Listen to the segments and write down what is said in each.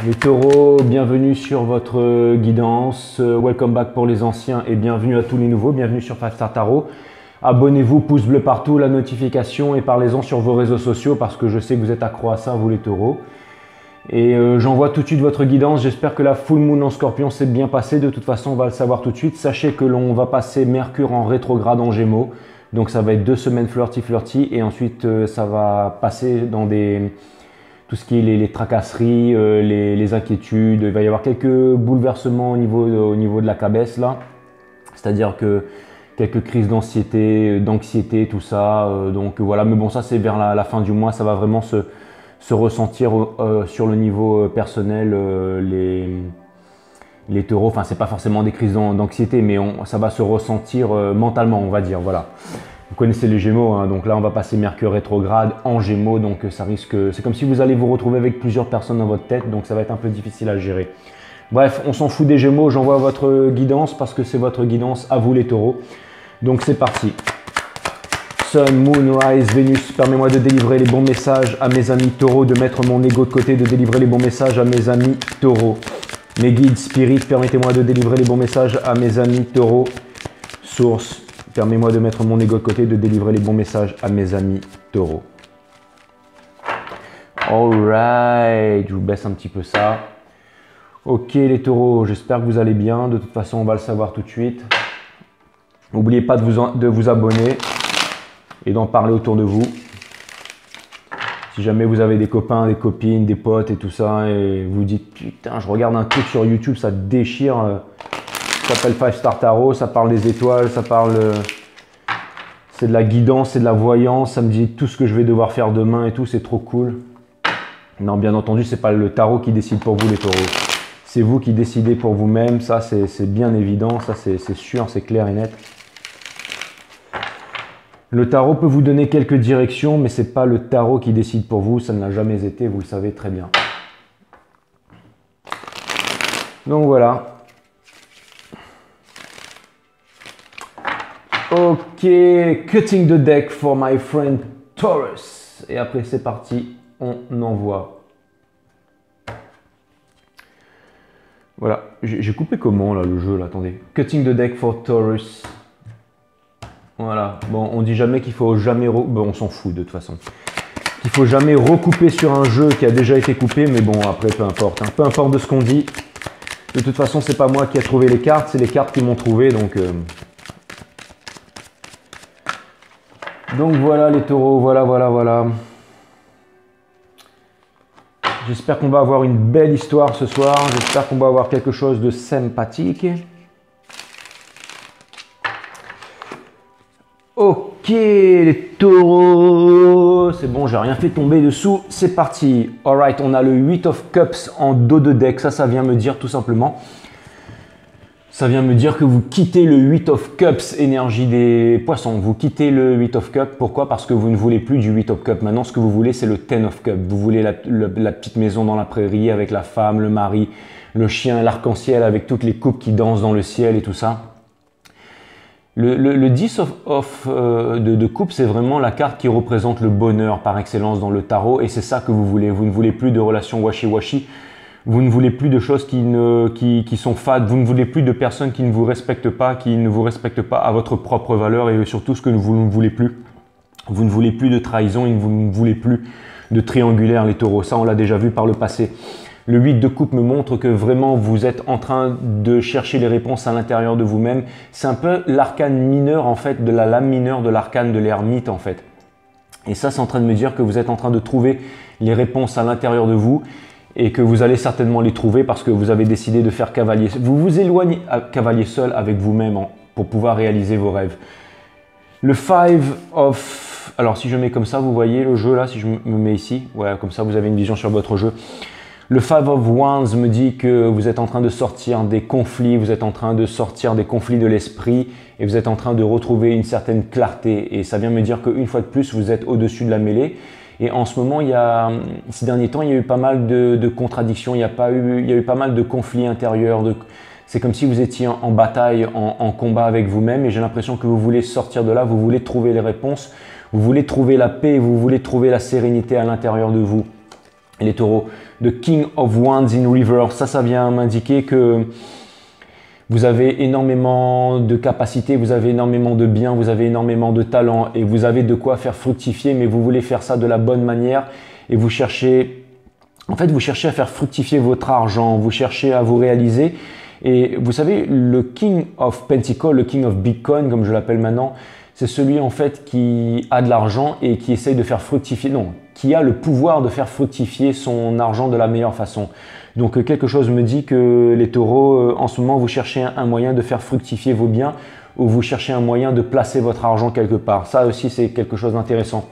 Les taureaux, bienvenue sur votre guidance, welcome back pour les anciens et bienvenue à tous les nouveaux, bienvenue sur 5 Star Tarot. Abonnez-vous, pouce bleu partout, la notification et parlez-en sur vos réseaux sociaux parce que je sais que vous êtes accro à ça, vous les taureaux. Et j'envoie tout de suite votre guidance, j'espère que la full moon en scorpion s'est bien passée, de toute façon on va le savoir tout de suite. Sachez que l'on va passer Mercure en rétrograde en Gémeaux, donc ça va être 2 semaines flirty et ensuite ça va passer dans tout ce qui est les tracasseries, les inquiétudes. Il va y avoir quelques bouleversements au niveau de la cabesse là, c'est-à-dire que quelques crises d'anxiété, tout ça. Donc voilà, mais bon, ça c'est vers la fin du mois, ça va vraiment se ressentir sur le niveau personnel. Les taureaux, enfin c'est pas forcément des crises d'anxiété, mais ça va se ressentir mentalement, on va dire. Voilà. Vous connaissez les Gémeaux, hein, donc là on va passer Mercure rétrograde en Gémeaux, donc ça risque, c'est comme si vous allez vous retrouver avec plusieurs personnes dans votre tête, donc ça va être un peu difficile à gérer. Bref, on s'en fout des Gémeaux, j'envoie votre guidance parce que c'est votre guidance à vous les taureaux. Donc c'est parti. Sun, Moon, Rise, Vénus, permets-moi de délivrer les bons messages à mes amis taureaux, de mettre mon ego de côté, de délivrer les bons messages à mes amis taureaux. Mes guides, spirit, permettez-moi de délivrer les bons messages à mes amis taureaux. Source, permets-moi de mettre mon ego de côté, de délivrer les bons messages à mes amis taureaux. Alright, je vous baisse un petit peu ça. Ok les taureaux, j'espère que vous allez bien. De toute façon, on va le savoir tout de suite. N'oubliez pas de vous abonner et d'en parler autour de vous. Si jamais vous avez des copains, des copines, des potes et tout ça, et vous dites putain, je regarde un truc sur YouTube, ça déchire. Ça s'appelle 5 Star Tarot, ça parle des étoiles, ça parle. C'est de la guidance, c'est de la voyance, ça me dit tout ce que je vais devoir faire demain et tout, c'est trop cool. Non, bien entendu, c'est pas le tarot qui décide pour vous les taureaux. C'est vous qui décidez pour vous-même, ça c'est bien évident, ça c'est sûr, c'est clair et net. Le tarot peut vous donner quelques directions, mais ce n'est pas le tarot qui décide pour vous, ça ne l'a jamais été, vous le savez très bien. Donc voilà. Ok, cutting the deck for my friend Taurus. Et après c'est parti, on envoie. Voilà, j'ai coupé comment là le jeu là, attendez. Cutting the deck for Taurus. Voilà, bon, on dit jamais qu'il faut jamais... Bon, on s'en fout de toute façon. Il faut jamais recouper sur un jeu qui a déjà été coupé, mais bon, après, peu importe. Hein. Peu importe de ce qu'on dit. De toute façon, c'est pas moi qui ai trouvé les cartes, c'est les cartes qui m'ont trouvé, donc... Donc voilà les taureaux, voilà. J'espère qu'on va avoir une belle histoire ce soir. J'espère qu'on va avoir quelque chose de sympathique. Ok les taureaux, c'est bon, j'ai rien fait tomber dessous, c'est parti. Alright, on a le 8 of Cups en dos de deck, ça vient me dire tout simplement. Ça vient me dire que vous quittez le 8 of Cups, énergie des poissons. Vous quittez le 8 of Cups, pourquoi? Parce que vous ne voulez plus du 8 of Cups. Maintenant, ce que vous voulez, c'est le 10 of Cups. Vous voulez la petite maison dans la prairie avec la femme, le mari, le chien, l'arc-en-ciel avec toutes les coupes qui dansent dans le ciel et tout ça. Le 10 de coupe, c'est vraiment la carte qui représente le bonheur par excellence dans le tarot et c'est ça que vous voulez. Vous ne voulez plus de relations washi-washi, vous ne voulez plus de choses qui sont fades, vous ne voulez plus de personnes qui ne vous respectent pas, à votre propre valeur et surtout ce que vous ne voulez plus. Vous ne voulez plus de trahison et vous ne voulez plus de triangulaire les taureaux. Ça, on l'a déjà vu par le passé. Le 8 de coupe me montre que vraiment vous êtes en train de chercher les réponses à l'intérieur de vous-même. C'est un peu l'arcane mineur en fait, de la lame mineure de l'arcane de l'ermite en fait. Et ça, c'est en train de me dire que vous êtes en train de trouver les réponses à l'intérieur de vous et que vous allez certainement les trouver parce que vous avez décidé de faire cavalier. Vous vous éloignez cavalier seul avec vous-même pour pouvoir réaliser vos rêves. Le 5 of... Alors si je mets comme ça, vous voyez le jeu là, si je me mets ici, ouais, comme ça vous avez une vision sur votre jeu. Le 5 of Wands me dit que vous êtes en train de sortir des conflits, vous êtes en train de sortir des conflits de l'esprit et vous êtes en train de retrouver une certaine clarté. Et ça vient me dire qu'une fois de plus, vous êtes au-dessus de la mêlée. Et en ce moment, ces derniers temps, il y a eu pas mal de contradictions, il y a eu pas mal de conflits intérieurs. C'est comme si vous étiez en bataille, en combat avec vous-même et j'ai l'impression que vous voulez sortir de là, vous voulez trouver les réponses, vous voulez trouver la paix, vous voulez trouver la sérénité à l'intérieur de vous. Les taureaux, The King of Wands in Reverse, ça vient m'indiquer que vous avez énormément de capacités, vous avez énormément de biens, vous avez énormément de talent et vous avez de quoi faire fructifier, mais vous voulez faire ça de la bonne manière et vous cherchez, en fait, vous cherchez à faire fructifier votre argent, vous cherchez à vous réaliser. Et vous savez, le King of Pentacles, le King of Bitcoin, comme je l'appelle maintenant, c'est celui en fait qui a de l'argent et qui essaye de faire fructifier, non, qui a le pouvoir de faire fructifier son argent de la meilleure façon. Donc quelque chose me dit que les taureaux, en ce moment, vous cherchez un moyen de faire fructifier vos biens ou vous cherchez un moyen de placer votre argent quelque part. Ça aussi, c'est quelque chose d'intéressant.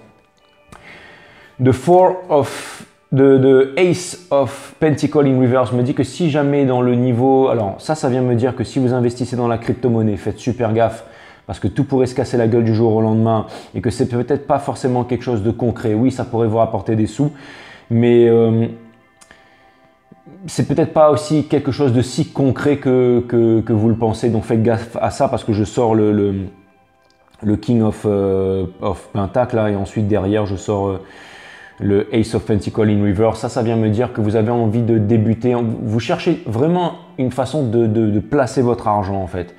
The Ace of Pentacles in Reverse me dit que si jamais dans le niveau, alors ça vient me dire que si vous investissez dans la crypto-monnaie, faites super gaffe parce que tout pourrait se casser la gueule du jour au lendemain et que c'est peut-être pas forcément quelque chose de concret. Oui, ça pourrait vous rapporter des sous, mais c'est peut-être pas aussi quelque chose de si concret que vous le pensez. Donc faites gaffe à ça parce que je sors le King of Pentacles là, et ensuite derrière je sors le Ace of Pentacles in Reverse. Ça vient me dire que vous avez envie de débuter. Vous cherchez vraiment une façon de placer votre argent en fait.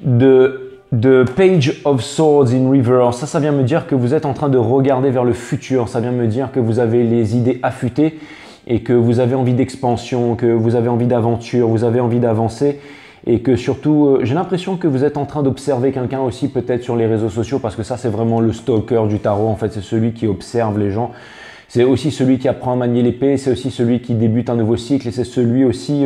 The Page of Swords in Reverse, ça vient me dire que vous êtes en train de regarder vers le futur. Ça vient me dire que vous avez les idées affûtées et que vous avez envie d'expansion, que vous avez envie d'aventure, vous avez envie d'avancer. Et que surtout, j'ai l'impression que vous êtes en train d'observer quelqu'un aussi peut-être sur les réseaux sociaux parce que ça c'est vraiment le stalker du tarot en fait, c'est celui qui observe les gens. C'est aussi celui qui apprend à manier l'épée, c'est aussi celui qui débute un nouveau cycle et c'est celui aussi,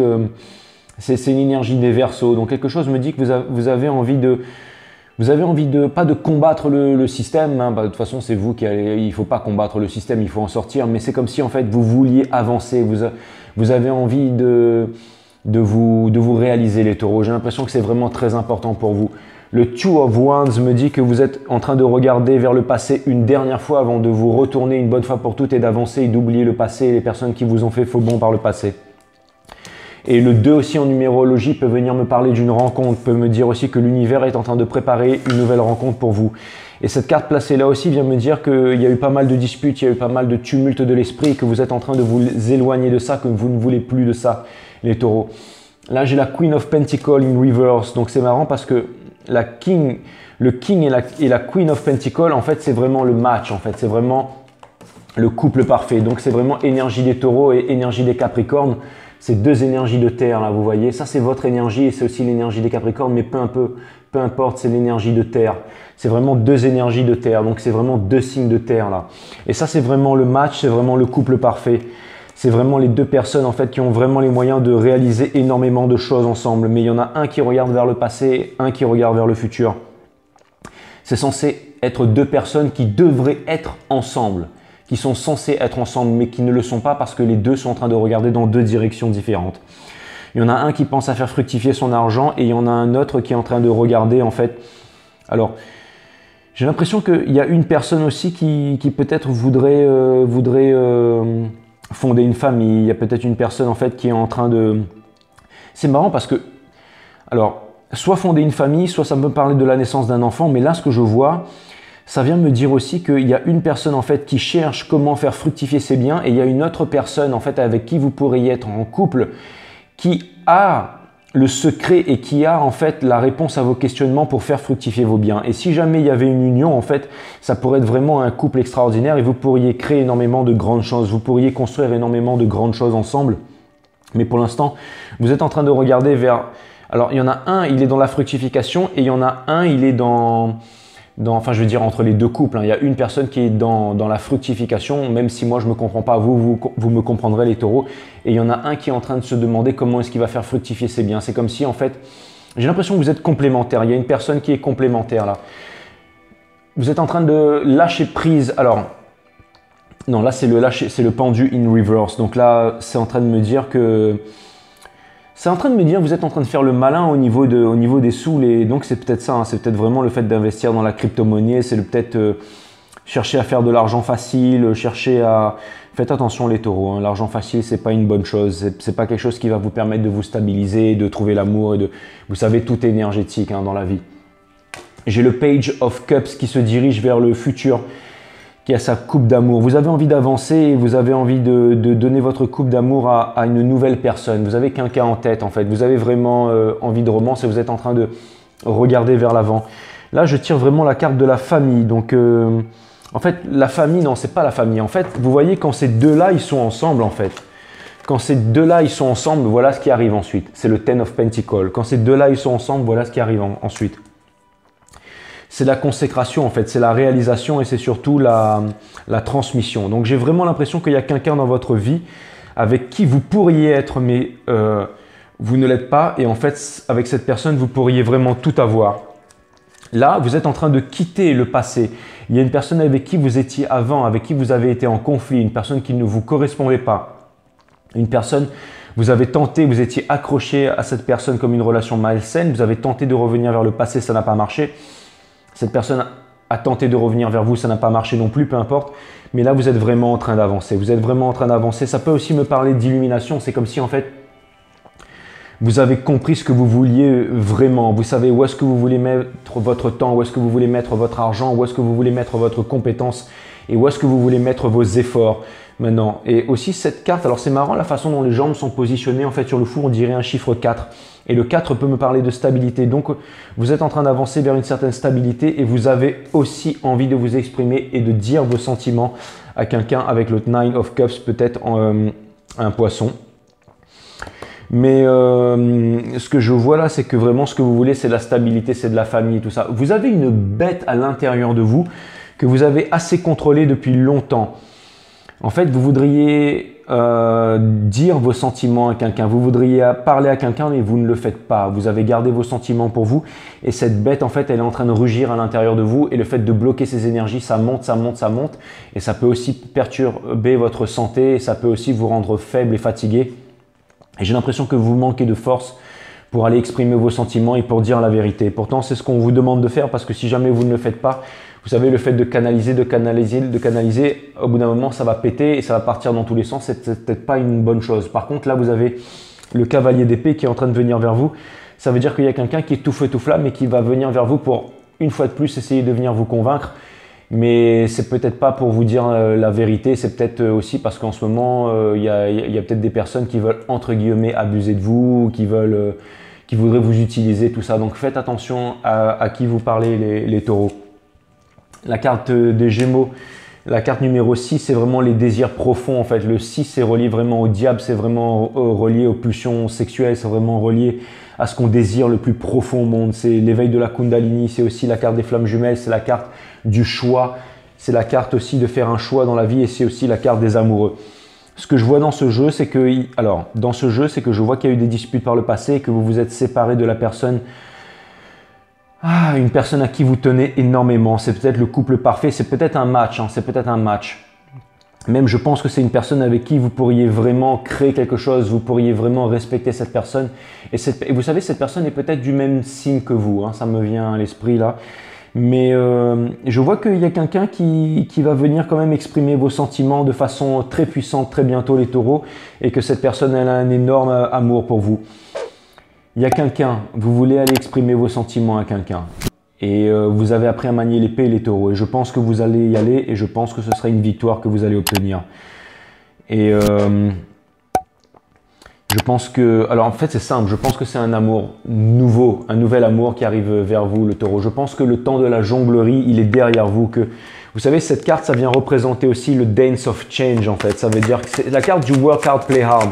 c'est une énergie des Verseaux. Donc quelque chose me dit que vous avez envie de, pas de combattre le système, hein. Bah, de toute façon c'est vous qui allez, il faut pas combattre le système, il faut en sortir, mais c'est comme si en fait vous vouliez avancer, vous avez envie de vous réaliser les taureaux. J'ai l'impression que c'est vraiment très important pour vous. Le Two of Wands me dit que vous êtes en train de regarder vers le passé une dernière fois avant de vous retourner une bonne fois pour toutes et d'avancer et d'oublier le passé et les personnes qui vous ont fait faux bond par le passé. Et le 2 aussi en numérologie peut venir me parler d'une rencontre, peut me dire aussi que l'univers est en train de préparer une nouvelle rencontre pour vous. Et cette carte placée là aussi vient me dire qu'il y a eu pas mal de disputes, il y a eu pas mal de tumulte de l'esprit, que vous êtes en train de vous éloigner de ça, que vous ne voulez plus de ça, les taureaux. Là, j'ai la Queen of Pentacles in Reverse, donc c'est marrant parce que le King et la Queen of Pentacles, en fait, c'est vraiment le match, en fait, c'est vraiment le couple parfait. Donc, c'est vraiment énergie des taureaux et énergie des capricornes. C'est deux énergies de terre, là, vous voyez. Ça, c'est votre énergie et c'est aussi l'énergie des capricornes, mais peu importe, c'est l'énergie de terre. C'est vraiment deux énergies de terre, donc c'est vraiment deux signes de terre, là. Et ça, c'est vraiment le match, c'est vraiment le couple parfait. C'est vraiment les deux personnes en fait qui ont vraiment les moyens de réaliser énormément de choses ensemble. Mais il y en a un qui regarde vers le passé et un qui regarde vers le futur. C'est censé être deux personnes qui devraient être ensemble, qui sont censées être ensemble mais qui ne le sont pas parce que les deux sont en train de regarder dans deux directions différentes. Il y en a un qui pense à faire fructifier son argent et il y en a un autre qui est en train de regarder en fait. Alors, j'ai l'impression qu'il y a une personne aussi qui peut-être voudrait fonder une famille. Il y a peut-être une personne en fait qui est en train de... C'est marrant parce que, alors, soit fonder une famille, soit ça me parler de la naissance d'un enfant, mais là, ce que je vois, ça vient me dire aussi qu'il y a une personne en fait qui cherche comment faire fructifier ses biens et il y a une autre personne en fait avec qui vous pourriez être en couple qui a le secret et qui a en fait la réponse à vos questionnements pour faire fructifier vos biens. Et si jamais il y avait une union, en fait, ça pourrait être vraiment un couple extraordinaire et vous pourriez créer énormément de grandes choses. Vous pourriez construire énormément de grandes choses ensemble. Mais pour l'instant, vous êtes en train de regarder vers... Alors, il y en a un, il est dans la fructification et il y en a un, il est enfin, je veux dire, entre les deux couples. Hein. Il y a une personne qui est dans la fructification, même si moi, je ne me comprends pas, vous me comprendrez les taureaux. Et il y en a un qui est en train de se demander comment est-ce qu'il va faire fructifier ses biens. C'est comme si, en fait, j'ai l'impression que vous êtes complémentaires. Il y a une personne qui est complémentaire là. Vous êtes en train de lâcher prise. Alors, non, là, c'est le pendu in reverse. Donc là, c'est en train de me dire que... C'est en train de me dire, vous êtes en train de faire le malin au niveau des sous. Donc, c'est peut-être ça, hein, c'est peut-être vraiment le fait d'investir dans la crypto-monnaie. C'est peut-être chercher à faire de l'argent facile, chercher à... Faites attention les taureaux, hein, l'argent facile, c'est pas une bonne chose. C'est pas quelque chose qui va vous permettre de vous stabiliser, de trouver l'amour et de... Vous savez, tout est énergétique hein, dans la vie. J'ai le Page of Cups qui se dirige vers le futur, qui a sa coupe d'amour. Vous avez envie d'avancer et vous avez envie de donner votre coupe d'amour à une nouvelle personne. Vous avez quelqu'un en tête en fait. Vous avez vraiment envie de romance et vous êtes en train de regarder vers l'avant. Là, je tire vraiment la carte de la famille. Donc, en fait, la famille, non, c'est pas la famille. En fait, vous voyez quand ces deux-là, ils sont ensemble en fait. Quand ces deux-là, ils sont ensemble, voilà ce qui arrive ensuite. C'est le Ten of Pentacles. Quand ces deux-là, ils sont ensemble, voilà ce qui arrive ensuite. C'est la consécration en fait, c'est la réalisation et c'est surtout la transmission. Donc j'ai vraiment l'impression qu'il y a quelqu'un dans votre vie avec qui vous pourriez être, mais vous ne l'êtes pas. Et en fait, avec cette personne, vous pourriez vraiment tout avoir. Là, vous êtes en train de quitter le passé. Il y a une personne avec qui vous étiez avant, avec qui vous avez été en conflit, une personne qui ne vous correspondait pas. Une personne, vous avez tenté, vous étiez accroché à cette personne comme une relation malsaine, vous avez tenté de revenir vers le passé, ça n'a pas marché. Cette personne a tenté de revenir vers vous, ça n'a pas marché non plus, peu importe. Mais là, vous êtes vraiment en train d'avancer. Vous êtes vraiment en train d'avancer. Ça peut aussi me parler d'illumination. C'est comme si, en fait, vous avez compris ce que vous vouliez vraiment. Vous savez où est-ce que vous voulez mettre votre temps, où est-ce que vous voulez mettre votre argent, où est-ce que vous voulez mettre votre compétence et où est-ce que vous voulez mettre vos efforts maintenant. Et aussi cette carte, alors c'est marrant la façon dont les jambes sont positionnées. En fait, sur le fou, on dirait un chiffre 4. Et le 4 peut me parler de stabilité. Donc, vous êtes en train d'avancer vers une certaine stabilité et vous avez aussi envie de vous exprimer et de dire vos sentiments à quelqu'un avec le Nine of Cups, peut-être un poisson. Mais ce que je vois là, c'est que vraiment ce que vous voulez, c'est de la stabilité, c'est de la famille, tout ça. Vous avez une bête à l'intérieur de vous que vous avez assez contrôlée depuis longtemps. En fait, vous voudriez dire vos sentiments à quelqu'un, vous voudriez parler à quelqu'un mais vous ne le faites pas. Vous avez gardé vos sentiments pour vous et cette bête en fait elle est en train de rugir à l'intérieur de vous et le fait de bloquer ces énergies ça monte, ça monte, ça monte et ça peut aussi perturber votre santé et ça peut aussi vous rendre faible et fatigué. Et j'ai l'impression que vous manquez de force pour aller exprimer vos sentiments et pour dire la vérité. Pourtant c'est ce qu'on vous demande de faire parce que si jamais vous ne le faites pas, vous savez, le fait de canaliser, au bout d'un moment, ça va péter et ça va partir dans tous les sens. C'est peut-être pas une bonne chose. Par contre, là, vous avez le cavalier d'épée qui est en train de venir vers vous. Ça veut dire qu'il y a quelqu'un qui est tout feu, tout flamme et qui va venir vers vous pour, une fois de plus, essayer de venir vous convaincre. Mais c'est peut-être pas pour vous dire la vérité. C'est peut-être aussi parce qu'en ce moment, il y a peut-être des personnes qui veulent, entre guillemets, abuser de vous, qui voudraient vous utiliser, tout ça. Donc, faites attention à qui vous parlez, les taureaux. La carte des Gémeaux, la carte numéro 6, c'est vraiment les désirs profonds en fait. Le 6, c'est relié vraiment au diable, c'est vraiment relié aux pulsions sexuelles, c'est vraiment relié à ce qu'on désire le plus profond au monde. C'est l'éveil de la Kundalini, c'est aussi la carte des flammes jumelles, c'est la carte du choix, c'est la carte aussi de faire un choix dans la vie et c'est aussi la carte des amoureux. Ce que je vois dans ce jeu, c'est que, je vois qu'il y a eu des disputes par le passé et que vous vous êtes séparés de la personne. Une personne à qui vous tenez énormément, c'est peut-être le couple parfait, c'est peut-être un match, c'est peut-être un match. Même je pense que c'est une personne avec qui vous pourriez vraiment créer quelque chose, vous pourriez vraiment respecter cette personne. Et vous savez, cette personne est peut-être du même signe que vous, ça me vient à l'esprit là. Mais je vois qu'il y a quelqu'un qui va venir quand même exprimer vos sentiments de façon très puissante très bientôt les taureaux et que cette personne elle a un énorme amour pour vous. Il y a quelqu'un, vous voulez aller exprimer vos sentiments à quelqu'un et vous avez appris à manier l'épée et les taureaux et je pense que vous allez y aller et je pense que ce sera une victoire que vous allez obtenir. Et je pense que, alors en fait c'est simple, je pense que c'est un amour nouveau, un nouvel amour qui arrive vers vous le taureau. Je pense que le temps de la jonglerie, il est derrière vous. Vous savez, cette carte, ça vient représenter aussi le Dance of Change en fait. Ça veut dire que c'est la carte du Work Hard, Play Hard.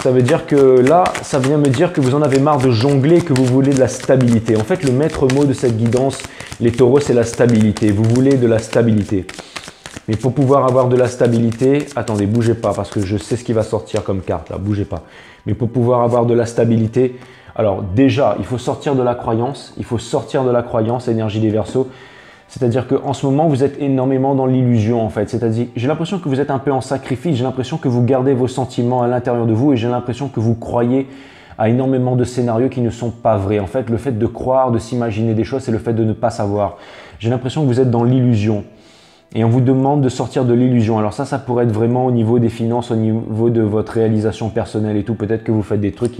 Ça veut dire que là, ça vient me dire que vous en avez marre de jongler, que vous voulez de la stabilité. En fait, le maître mot de cette guidance, les taureaux, c'est la stabilité. Vous voulez de la stabilité. Mais pour pouvoir avoir de la stabilité, attendez, bougez pas parce que je sais ce qui va sortir comme carte là, bougez pas. Mais pour pouvoir avoir de la stabilité, alors déjà, il faut sortir de la croyance, énergie des Verseaux. C'est-à-dire qu'en ce moment, vous êtes énormément dans l'illusion en fait. C'est-à-dire, j'ai l'impression que vous êtes un peu en sacrifice, j'ai l'impression que vous gardez vos sentiments à l'intérieur de vous et j'ai l'impression que vous croyez à énormément de scénarios qui ne sont pas vrais. En fait, le fait de croire, de s'imaginer des choses, c'est le fait de ne pas savoir. J'ai l'impression que vous êtes dans l'illusion et on vous demande de sortir de l'illusion. Alors ça pourrait être vraiment au niveau des finances, au niveau de votre réalisation personnelle et tout. Peut-être que vous faites des trucs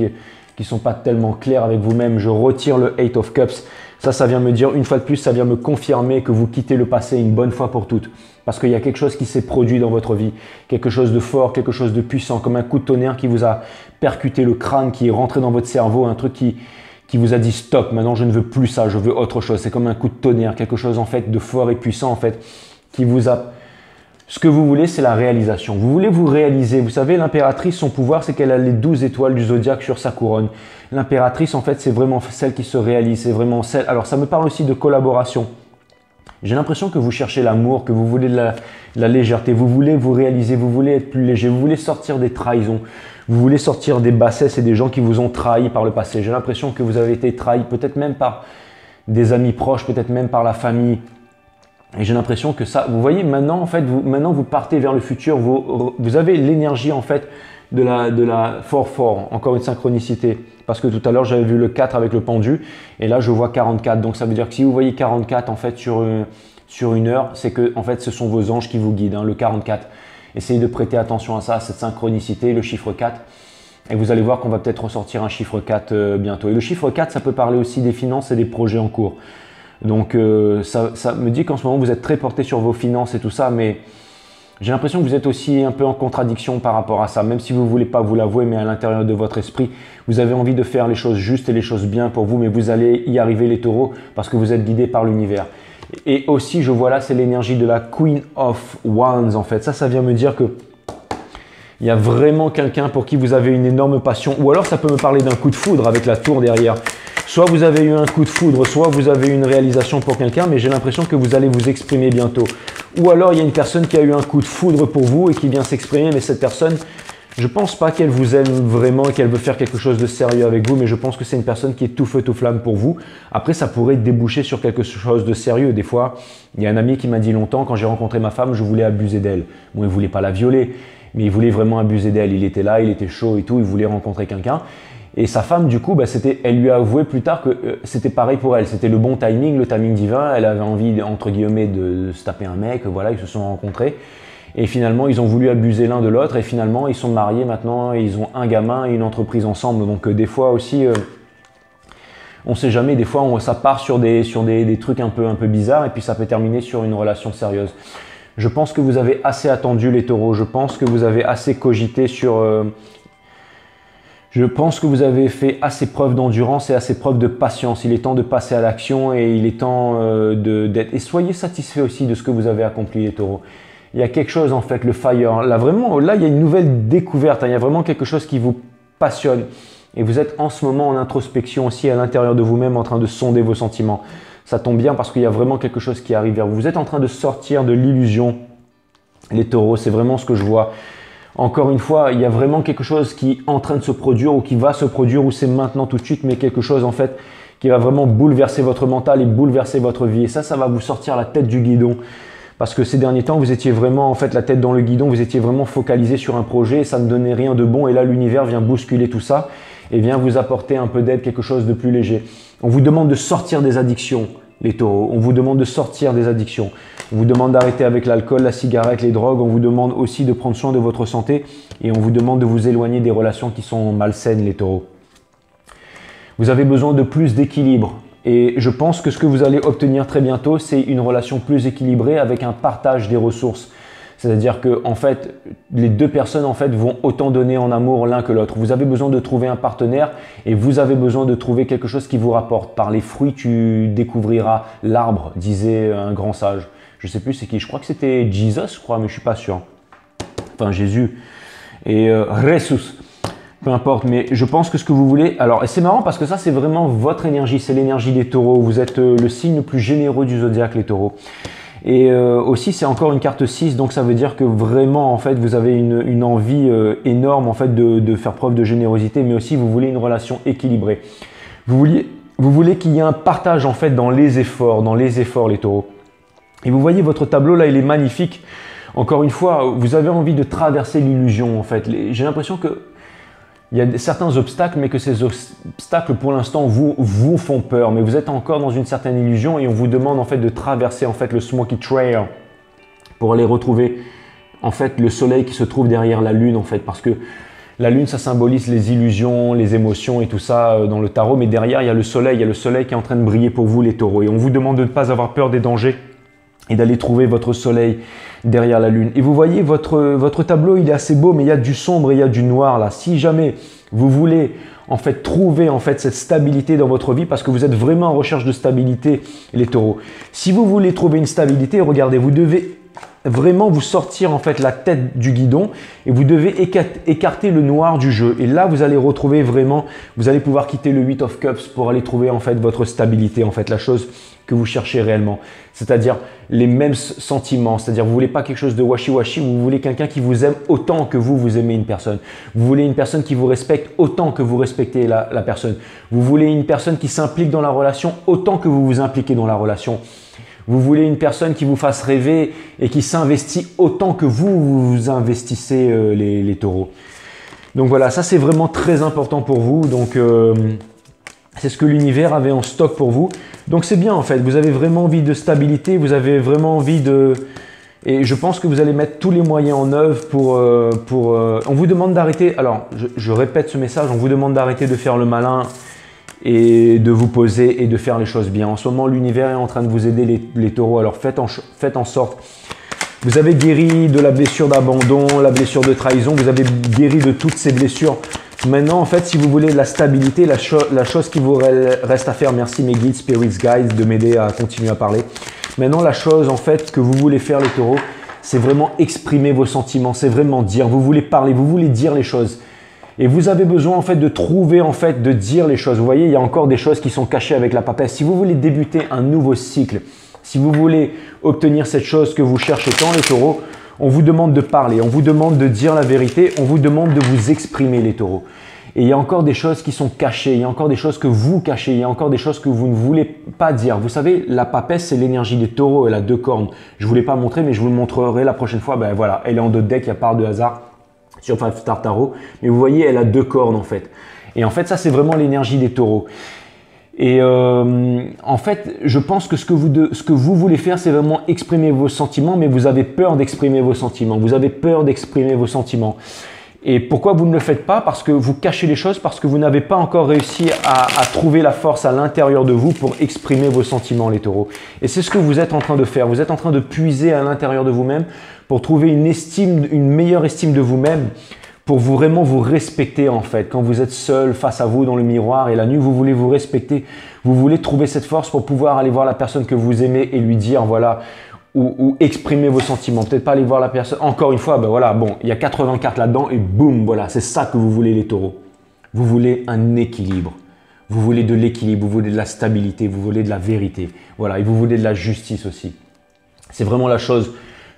qui sont pas tellement clairs avec vous-même. Je retire le Eight of Cups. Ça vient me dire, une fois de plus, ça vient me confirmer que vous quittez le passé une bonne fois pour toutes. parce qu'il y a quelque chose qui s'est produit dans votre vie, quelque chose de fort, quelque chose de puissant, comme un coup de tonnerre qui vous a percuté le crâne, qui est rentré dans votre cerveau, un truc qui vous a dit stop, maintenant je ne veux plus ça, je veux autre chose. C'est comme un coup de tonnerre, quelque chose en fait de fort et puissant en fait, qui vous a... Ce que vous voulez, c'est la réalisation. Vous voulez vous réaliser. Vous savez, l'impératrice, son pouvoir, c'est qu'elle a les 12 étoiles du zodiaque sur sa couronne. L'impératrice, en fait, c'est vraiment celle qui se réalise. C'est vraiment celle... Alors, ça me parle aussi de collaboration. J'ai l'impression que vous cherchez l'amour, que vous voulez de la légèreté. Vous voulez vous réaliser, vous voulez être plus léger. Vous voulez sortir des trahisons. Vous voulez sortir des bassesses et des gens qui vous ont trahi par le passé. J'ai l'impression que vous avez été trahi, peut-être même par des amis proches, peut-être même par la famille. Et j'ai l'impression que ça, vous voyez, maintenant, en fait, maintenant vous partez vers le futur, vous avez l'énergie, en fait, de la fort, encore une synchronicité. Parce que tout à l'heure, j'avais vu le 4 avec le pendu, et là, je vois 44. Donc, ça veut dire que si vous voyez 44, en fait, sur une heure, c'est que, en fait, ce sont vos anges qui vous guident, hein, le 44. Essayez de prêter attention à ça, à cette synchronicité, le chiffre 4. Et vous allez voir qu'on va peut-être ressortir un chiffre 4 bientôt. Et le chiffre 4, ça peut parler aussi des finances et des projets en cours. Donc ça me dit qu'en ce moment vous êtes très porté sur vos finances et tout ça, mais j'ai l'impression que vous êtes aussi un peu en contradiction par rapport à ça, même si vous ne voulez pas vous l'avouer, mais à l'intérieur de votre esprit, vous avez envie de faire les choses justes et les choses bien pour vous, mais vous allez y arriver les taureaux parce que vous êtes guidés par l'univers. Et aussi, je vois là, c'est l'énergie de la Queen of Wands en fait. Ça vient me dire que il y a vraiment quelqu'un pour qui vous avez une énorme passion, ou alors ça peut me parler d'un coup de foudre avec la tour derrière. Soit vous avez eu un coup de foudre, soit vous avez eu une réalisation pour quelqu'un, mais j'ai l'impression que vous allez vous exprimer bientôt. Ou alors il y a une personne qui a eu un coup de foudre pour vous et qui vient s'exprimer, mais cette personne, je ne pense pas qu'elle vous aime vraiment et qu'elle veut faire quelque chose de sérieux avec vous, mais je pense que c'est une personne qui est tout feu, tout flamme pour vous. Après, ça pourrait déboucher sur quelque chose de sérieux. Des fois, il y a un ami qui m'a dit longtemps, quand j'ai rencontré ma femme, je voulais abuser d'elle. Bon, il ne voulait pas la violer, mais il voulait vraiment abuser d'elle. Il était là, il était chaud et tout, il voulait rencontrer quelqu'un. Et sa femme, du coup, elle lui a avoué plus tard que c'était pareil pour elle. C'était le bon timing, le timing divin. Elle avait envie, entre guillemets, de se taper un mec. Voilà, ils se sont rencontrés. Et finalement, ils ont voulu abuser l'un de l'autre. Et finalement, ils sont mariés maintenant. Et ils ont un gamin et une entreprise ensemble. Donc, des fois aussi, on ne sait jamais. Des fois, ça part sur des trucs un peu bizarres. Et puis, ça peut terminer sur une relation sérieuse. Je pense que vous avez assez attendu les taureaux. Je pense que vous avez assez cogité sur... Je pense que vous avez fait assez preuve d'endurance et assez preuve de patience. Il est temps de passer à l'action et il est temps d'être... Et soyez satisfaits aussi de ce que vous avez accompli, les taureaux. Il y a quelque chose en fait, le fire. Là, vraiment, là, il y a une nouvelle découverte. Il y a vraiment quelque chose qui vous passionne. Et vous êtes en ce moment en introspection aussi à l'intérieur de vous-même en train de sonder vos sentiments. Ça tombe bien parce qu'il y a vraiment quelque chose qui arrive vers vous. Vous êtes en train de sortir de l'illusion, les taureaux. C'est vraiment ce que je vois. Encore une fois, il y a vraiment quelque chose qui est en train de se produire ou qui va se produire ou c'est maintenant tout de suite, mais quelque chose en fait qui va vraiment bouleverser votre mental et bouleverser votre vie. Et ça va vous sortir la tête du guidon. Parce que ces derniers temps, vous étiez vraiment en fait la tête dans le guidon, vous étiez vraiment focalisé sur un projet et ça ne donnait rien de bon. Et là, l'univers vient bousculer tout ça et vient vous apporter un peu d'aide, quelque chose de plus léger. On vous demande de sortir des addictions, les taureaux. On vous demande de sortir des addictions. On vous demande d'arrêter avec l'alcool, la cigarette, les drogues. On vous demande aussi de prendre soin de votre santé et on vous demande de vous éloigner des relations qui sont malsaines, les taureaux. Vous avez besoin de plus d'équilibre. Et je pense que ce que vous allez obtenir très bientôt, c'est une relation plus équilibrée avec un partage des ressources. C'est-à-dire que en fait, les deux personnes en fait vont autant donner en amour l'un que l'autre. Vous avez besoin de trouver un partenaire et vous avez besoin de trouver quelque chose qui vous rapporte. Par les fruits, tu découvriras l'arbre, disait un grand sage. Je ne sais plus c'est qui, je crois que c'était Jesus, je crois, mais je ne suis pas sûr. Enfin, Jésus et Jesus. Peu importe, mais je pense que ce que vous voulez... Alors, et c'est marrant parce que ça, c'est vraiment votre énergie, c'est l'énergie des taureaux. Vous êtes le signe le plus généreux du zodiaque, les taureaux. Et aussi, c'est encore une carte 6, donc ça veut dire que vraiment, en fait, vous avez une envie énorme, en fait, de faire preuve de générosité, mais aussi, vous voulez une relation équilibrée. Vous voulez qu'il y ait un partage, en fait, dans les efforts, les taureaux. Et vous voyez, votre tableau, là, il est magnifique. Encore une fois, vous avez envie de traverser l'illusion, en fait. J'ai l'impression que il y a certains obstacles, mais que ces obstacles, pour l'instant, vous font peur. Mais vous êtes encore dans une certaine illusion et on vous demande en fait de traverser en fait le Smoky Trail pour aller retrouver en fait le soleil qui se trouve derrière la lune en fait, parce que la lune, ça symbolise les illusions, les émotions et tout ça dans le tarot. Mais derrière, il y a le soleil qui est en train de briller pour vous, les taureaux. Et on vous demande de ne pas avoir peur des dangers et d'aller trouver votre soleil, derrière la lune. Et vous voyez, votre tableau, il est assez beau, mais il y a du sombre et il y a du noir là. Si jamais vous voulez en fait trouver en fait cette stabilité dans votre vie, parce que vous êtes vraiment en recherche de stabilité, les taureaux. Si vous voulez trouver une stabilité, regardez, vous devez vraiment vous sortir en fait la tête du guidon et vous devez écarter le noir du jeu. Et là, vous allez retrouver vraiment, vous allez pouvoir quitter le 8 of Cups pour aller trouver en fait votre stabilité, en fait la chose que vous cherchez réellement. C'est-à-dire les mêmes sentiments, c'est-à-dire vous voulez pas quelque chose de washi-washi, vous voulez quelqu'un qui vous aime autant que vous aimez une personne. Vous voulez une personne qui vous respecte autant que vous respectez la personne. Vous voulez une personne qui s'implique dans la relation autant que vous vous impliquez dans la relation. Vous voulez une personne qui vous fasse rêver et qui s'investit autant que vous investissez les taureaux. Donc voilà, ça c'est vraiment très important pour vous. Donc c'est ce que l'univers avait en stock pour vous. Donc c'est bien en fait, vous avez vraiment envie de stabilité, vous avez vraiment envie de... Et je pense que vous allez mettre tous les moyens en œuvre pour on vous demande d'arrêter, alors je répète ce message, on vous demande d'arrêter de faire le malin et de vous poser et de faire les choses bien. En ce moment, l'univers est en train de vous aider les taureaux. Alors faites en sorte. Vous avez guéri de la blessure d'abandon, la blessure de trahison. Vous avez guéri de toutes ces blessures. Maintenant, en fait, si vous voulez de la stabilité, la chose qui vous reste à faire, merci mes guides, spirits, guides, de m'aider à continuer à parler. Maintenant, la chose en fait que vous voulez faire les taureaux, c'est vraiment exprimer vos sentiments. C'est vraiment dire. Vous voulez parler, vous voulez dire les choses. Et vous avez besoin en fait de trouver, en fait, de dire les choses. Vous voyez, il y a encore des choses qui sont cachées avec la papesse. Si vous voulez débuter un nouveau cycle, si vous voulez obtenir cette chose que vous cherchez tant, les taureaux, on vous demande de parler, on vous demande de dire la vérité, on vous demande de vous exprimer, les taureaux. Et il y a encore des choses qui sont cachées, il y a encore des choses que vous cachez, il y a encore des choses que vous ne voulez pas dire. Vous savez, la papesse, c'est l'énergie des taureaux, elle a 2 cornes. Je ne vous l'ai pas montré, mais je vous le montrerai la prochaine fois. Ben voilà, elle est en 2 decks, il n'y a pas de hasard sur 5 Star Tarot, mais vous voyez, elle a 2 cornes en fait. Et en fait, ça, c'est vraiment l'énergie des taureaux. Et en fait, je pense que ce que vous voulez faire, c'est vraiment exprimer vos sentiments, mais vous avez peur d'exprimer vos sentiments. Vous avez peur d'exprimer vos sentiments. Et pourquoi vous ne le faites pas? Parce que vous cachez les choses, parce que vous n'avez pas encore réussi à trouver la force à l'intérieur de vous pour exprimer vos sentiments, les taureaux. Et c'est ce que vous êtes en train de faire. Vous êtes en train de puiser à l'intérieur de vous-même pour trouver une meilleure estime de vous-même, pour vraiment vous respecter en fait. Quand vous êtes seul face à vous dans le miroir et la nuit, vous voulez vous respecter. Vous voulez trouver cette force pour pouvoir aller voir la personne que vous aimez et lui dire voilà, ou exprimer vos sentiments. Peut-être pas aller voir la personne. Encore une fois, ben voilà, bon, il y a 80 cartes là-dedans et boum, voilà, c'est ça que vous voulez les taureaux. Vous voulez un équilibre. Vous voulez de l'équilibre, vous voulez de la stabilité, vous voulez de la vérité. Voilà, et vous voulez de la justice aussi. C'est vraiment la chose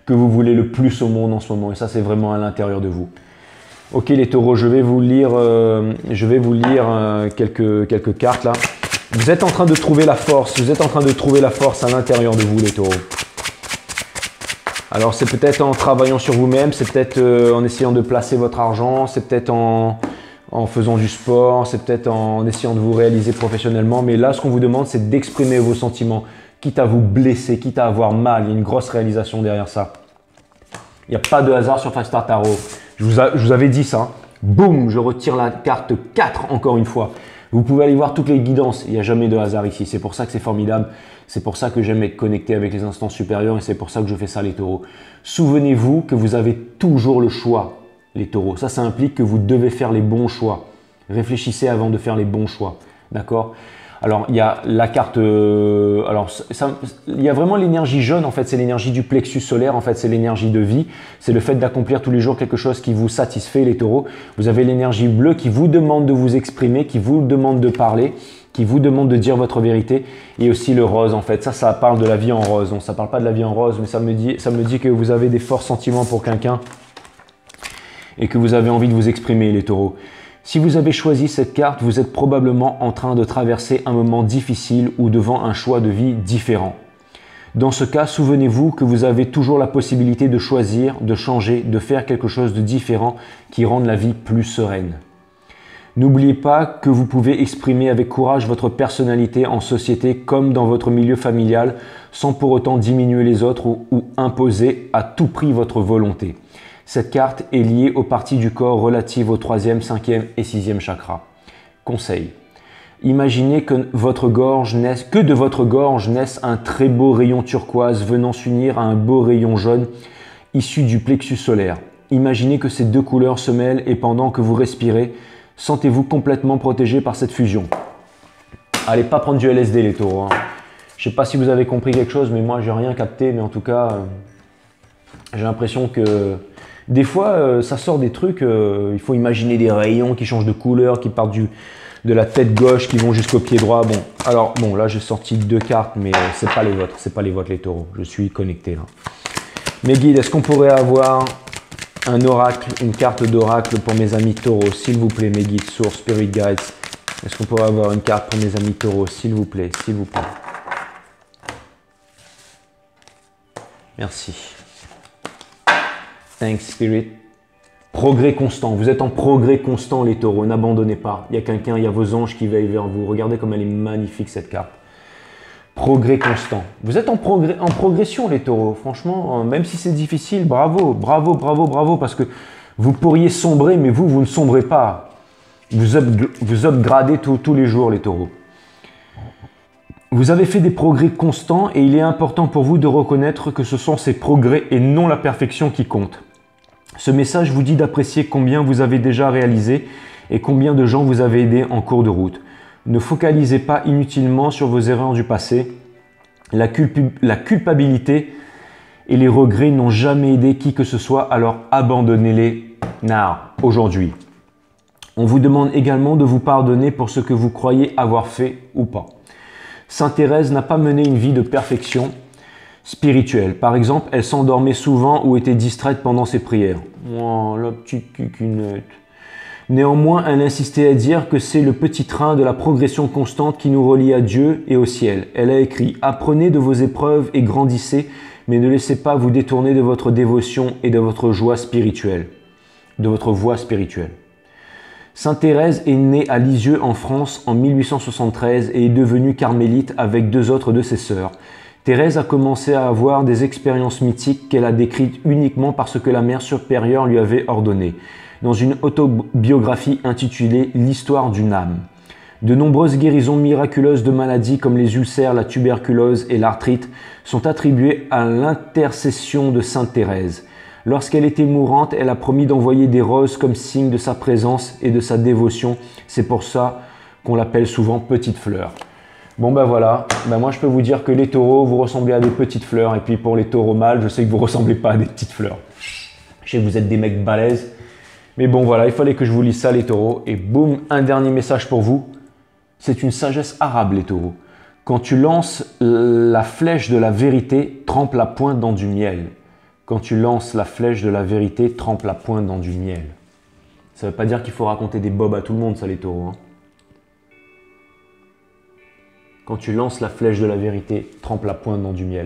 que vous voulez le plus au monde en ce moment. Et ça, c'est vraiment à l'intérieur de vous. Ok les taureaux, je vais vous lire, quelques cartes là. Vous êtes en train de trouver la force. Vous êtes en train de trouver la force à l'intérieur de vous les taureaux. Alors c'est peut-être en travaillant sur vous-même, c'est peut-être en essayant de placer votre argent, c'est peut-être en faisant du sport, c'est peut-être en essayant de vous réaliser professionnellement. Mais là, ce qu'on vous demande, c'est d'exprimer vos sentiments, quitte à vous blesser, quitte à avoir mal. Il y a une grosse réalisation derrière ça. Il n'y a pas de hasard sur 5 Star Tarot. Je vous avais dit ça. Boum, je retire la carte 4 encore une fois. Vous pouvez aller voir toutes les guidances. Il n'y a jamais de hasard ici. C'est pour ça que c'est formidable. C'est pour ça que j'aime être connecté avec les instances supérieures et c'est pour ça que je fais ça les taureaux. Souvenez-vous que vous avez toujours le choix, les taureaux. Ça implique que vous devez faire les bons choix. Réfléchissez avant de faire les bons choix. D'accord ? Alors, il y a la carte, il y a vraiment l'énergie jaune, en fait, c'est l'énergie du plexus solaire, en fait, c'est l'énergie de vie. C'est le fait d'accomplir tous les jours quelque chose qui vous satisfait, les taureaux. Vous avez l'énergie bleue qui vous demande de vous exprimer, qui vous demande de parler, qui vous demande de dire votre vérité. Et aussi le rose, en fait. Ça parle de la vie en rose. Donc, ça parle pas de la vie en rose, mais ça me dit que vous avez des forts sentiments pour quelqu'un et que vous avez envie de vous exprimer, les taureaux. Si vous avez choisi cette carte, vous êtes probablement en train de traverser un moment difficile ou devant un choix de vie différent. Dans ce cas, souvenez-vous que vous avez toujours la possibilité de choisir, de changer, de faire quelque chose de différent qui rende la vie plus sereine. N'oubliez pas que vous pouvez exprimer avec courage votre personnalité en société comme dans votre milieu familial sans pour autant diminuer les autres ou imposer à tout prix votre volonté. Cette carte est liée aux parties du corps relatives au 3e, 5e et 6e chakra. Conseil. Imaginez que de votre gorge naisse un très beau rayon turquoise venant s'unir à un beau rayon jaune issus du plexus solaire. Imaginez que ces deux couleurs se mêlent et pendant que vous respirez, sentez-vous complètement protégé par cette fusion. Allez, pas prendre du LSD les taureaux. Je ne sais pas si vous avez compris quelque chose, mais moi j'ai rien capté, mais en tout cas, j'ai l'impression que des fois, ça sort des trucs, il faut imaginer des rayons qui changent de couleur, qui partent de la tête gauche, qui vont jusqu'au pied droit. Bon, alors, bon, là, j'ai sorti 2 cartes, mais c'est pas les vôtres, c'est pas les vôtres, les taureaux. Je suis connecté, là. Mes guides, est-ce qu'on pourrait avoir un oracle, une carte d'oracle pour mes amis taureaux, s'il vous plaît, mes guides, source, spirit guides. Est-ce qu'on pourrait avoir une carte pour mes amis taureaux, s'il vous plaît, s'il vous plaît. Merci. Thanks, Spirit. Progrès constant. Vous êtes en progrès constant, les taureaux. N'abandonnez pas. Il y a quelqu'un, il y a vos anges qui veillent vers vous. Regardez comme elle est magnifique, cette carte. Progrès constant. Vous êtes en progression, les taureaux. Franchement, même si c'est difficile, bravo, bravo, bravo, bravo. Parce que vous pourriez sombrer, mais vous ne sombrez pas. Vous upgradez tous les jours, les taureaux. Vous avez fait des progrès constants et il est important pour vous de reconnaître que ce sont ces progrès et non la perfection qui compte. Ce message vous dit d'apprécier combien vous avez déjà réalisé et combien de gens vous avez aidé en cours de route. Ne focalisez pas inutilement sur vos erreurs du passé. La culpabilité et les regrets n'ont jamais aidé qui que ce soit, alors abandonnez-les aujourd'hui. On vous demande également de vous pardonner pour ce que vous croyez avoir fait ou pas. Sainte Thérèse n'a pas mené une vie de perfection spirituelle. Par exemple, elle s'endormait souvent ou était distraite pendant ses prières. Oh, la petite cucunette. Néanmoins, elle insistait à dire que c'est le petit train de la progression constante qui nous relie à Dieu et au ciel. Elle a écrit « Apprenez de vos épreuves et grandissez, mais ne laissez pas vous détourner de votre dévotion et de votre joie spirituelle, de votre voie spirituelle. » Sainte Thérèse est née à Lisieux en France en 1873 et est devenue carmélite avec 2 autres de ses sœurs. Thérèse a commencé à avoir des expériences mythiques qu'elle a décrites uniquement parce que la mère supérieure lui avait ordonné, dans une autobiographie intitulée « L'histoire d'une âme ». De nombreuses guérisons miraculeuses de maladies comme les ulcères, la tuberculose et l'arthrite sont attribuées à l'intercession de Sainte Thérèse. Lorsqu'elle était mourante, elle a promis d'envoyer des roses comme signe de sa présence et de sa dévotion. C'est pour ça qu'on l'appelle souvent petite fleur. Bon ben voilà, moi je peux vous dire que les taureaux, vous ressemblez à des petites fleurs. Et puis pour les taureaux mâles, je sais que vous ne ressemblez pas à des petites fleurs. Je sais que vous êtes des mecs balèzes. Mais bon voilà, il fallait que je vous lise ça les taureaux. Et boum, un dernier message pour vous. C'est une sagesse arabe les taureaux. Quand tu lances la flèche de la vérité, trempe la pointe dans du miel. Quand tu lances la flèche de la vérité, trempe la pointe dans du miel. Ça ne veut pas dire qu'il faut raconter des bobs à tout le monde, ça les taureaux. Hein. Quand tu lances la flèche de la vérité, trempe la pointe dans du miel.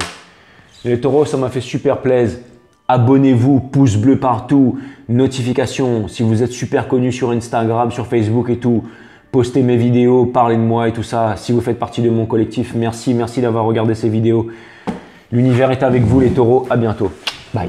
Les taureaux, ça m'a fait super plaisir. Abonnez-vous, pouce bleu partout, notifications. Si vous êtes super connu sur Instagram, sur Facebook et tout, postez mes vidéos, parlez de moi et tout ça. Si vous faites partie de mon collectif, merci d'avoir regardé ces vidéos. L'univers est avec vous les taureaux, à bientôt. Bye.